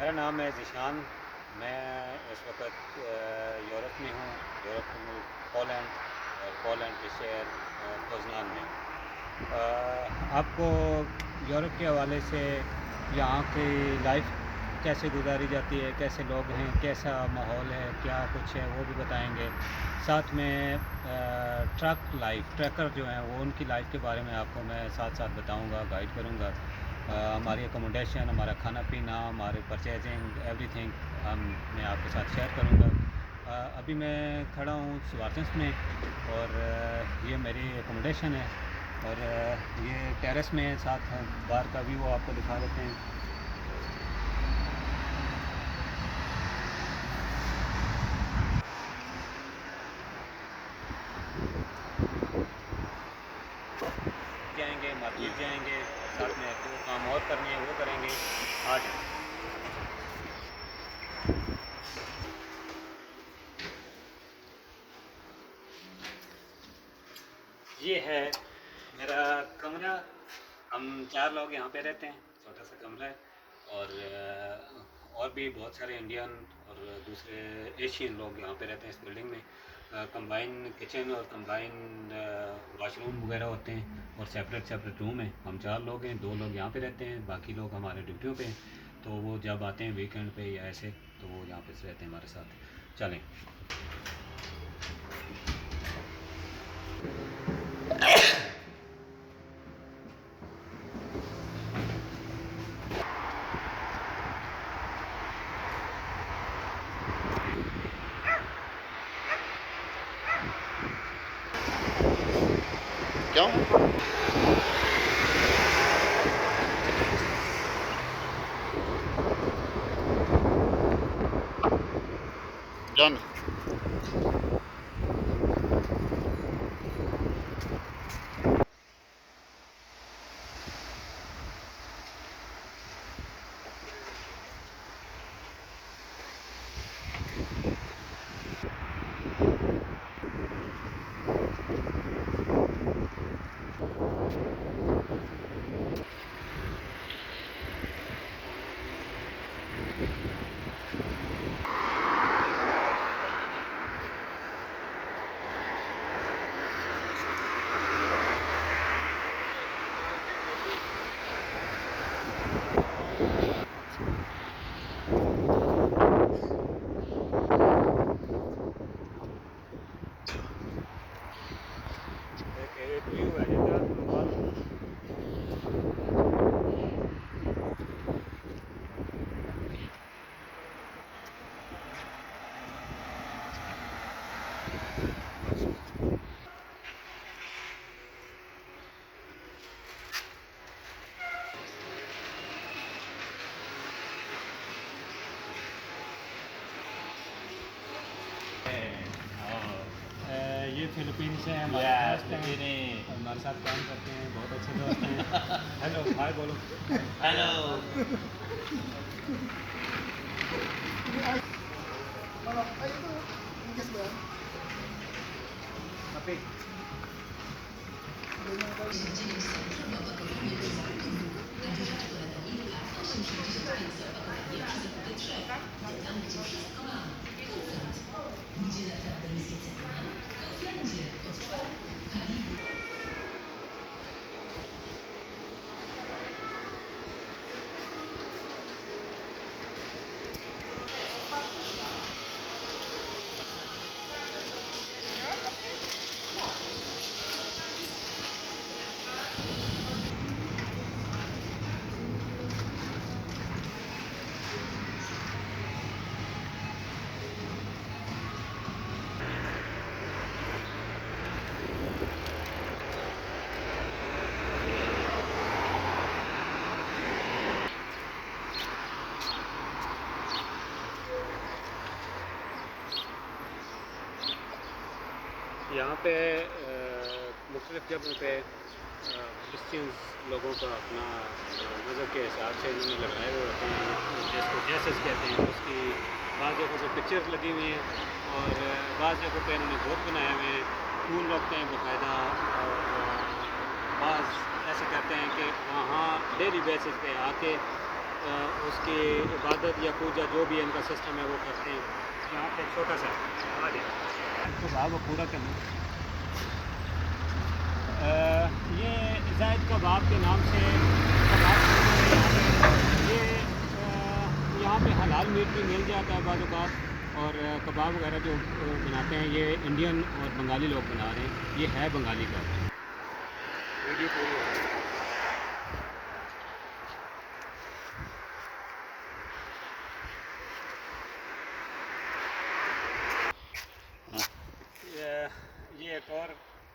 मेरा नाम है ज़ीशान। मैं इस वक्त यूरोप में हूँ। यूरोप के मुल्क पोलैंड और पोलैंड के शहर पोज़नान में हूँ। आपको यूरोप के हवाले से यहाँ की लाइफ कैसे गुजारी जाती है, कैसे लोग हैं, कैसा माहौल है, क्या कुछ है वो भी बताएंगे। साथ में ट्रैकर जो हैं वो उनकी लाइफ के बारे में आपको मैं साथ साथ बताऊँगा, गाइड करूँगा। हमारी अकोमोडेशन, हमारा खाना पीना, हमारे परचेजिंग एवरीथिंग मैं आपके साथ शेयर करूँगा। अभी मैं खड़ा हूँ स्वार्थन्स में और ये मेरी अकोमोडेशन है और ये टेरेस में साथ बाहर का व्यू आपको दिखा देते हैं। जाएंगे, मार्केट जाएंगे और साथ में जो काम और करने हैं वो करेंगे। आ जाए। ये है मेरा कमरा। हम 4 लोग यहाँ पे रहते हैं, छोटा सा कमरा है। और भी बहुत सारे इंडियन और दूसरे एशियन लोग यहाँ पे रहते हैं इस बिल्डिंग में। कंबाइन किचन और कंबाइन वॉशरूम वगैरह होते हैं और सेपरेट सेपरेट रूम है। हम 4 लोग हैं, 2 लोग यहाँ पे रहते हैं, बाकी लोग हमारे ड्यूटियों पे हैं। तो वो जब आते हैं वीकेंड पे या ऐसे तो वो यहाँ पे रहते हैं हमारे साथ। चलें। क्यों? डन। एक व्यू है जिधर ये फिलीपींस से हैं, हमारे दोस्त हैं, हमारे साथ काम करते हैं, बहुत अच्छे दोस्त हैं। हेलो, हाय बोलो। Hello. Kape. यहाँ पे मुख्तलिफ़ जगहों पे क्रिश्चियंस लोगों का अपना मज़हब के हिसाब से इन्होंने लगाए हुए होते हैं, जिसको जेसस कहते हैं। उसकी बाज़ जगहों पे पिक्चर्स लगी हुई हैं और बाज़ जगहों पे इन्होंने बुत बनाए हुए हैं, फूल रखते हैं बाकायदा। और बाज़ ऐसे कहते हैं कि वहाँ डेली बेसिस पे आके उसकी इबादत या पूजा जो भी इनका सिस्टम है वो करते हैं। यहाँ पे छोटा सा कबाब पूरा करना। ये ज़ायद कबाब के नाम से कबाब करते हैं ये यहाँ पे हलाल मीट भी मिल जाता है बाद औक़ात। और कबाब वगैरह जो बनाते हैं ये इंडियन और बंगाली लोग बना रहे हैं। ये है बंगाली का। वीडियो पूरी हो गई। ये एक और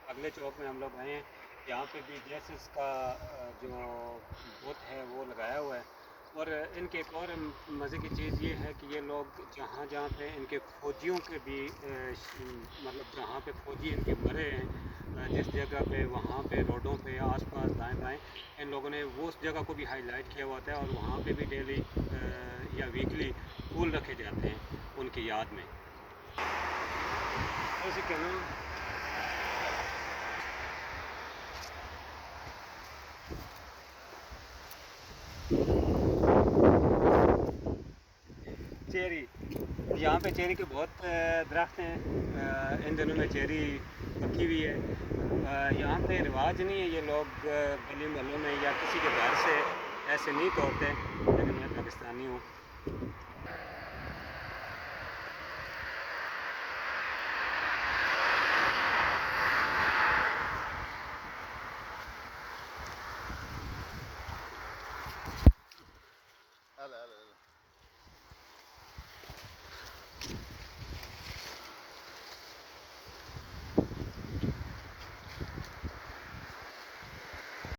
अगले चौक में हम लोग आए हैं। यहाँ पे भी जेसस का जो बुत है वो लगाया हुआ है। और इनके एक और मज़े की चीज़ ये है कि ये लोग जहाँ जहाँ पे इनके फ़ौजियों के भी मतलब जहाँ पे फ़ौजी इनके मरे हैं जिस जगह पे वहाँ पे रोडों पे आसपास दाएं बाएं इन लोगों ने वो उस जगह को भी हाईलाइट किया हुआ होता है। और वहाँ पे भी डेली या वीकली फूल रखे जाते हैं उनकी याद में। ऐसे कहना चेरी, यहाँ पे चेरी के बहुत दरख्त हैं। इन दिनों में चेरी पकी हुई है। यहाँ पे रिवाज नहीं है ये लोग गली मोहल्लों में या किसी के घर से ऐसे नहीं तोड़ते। लेकिन मैं पाकिस्तानी हूँ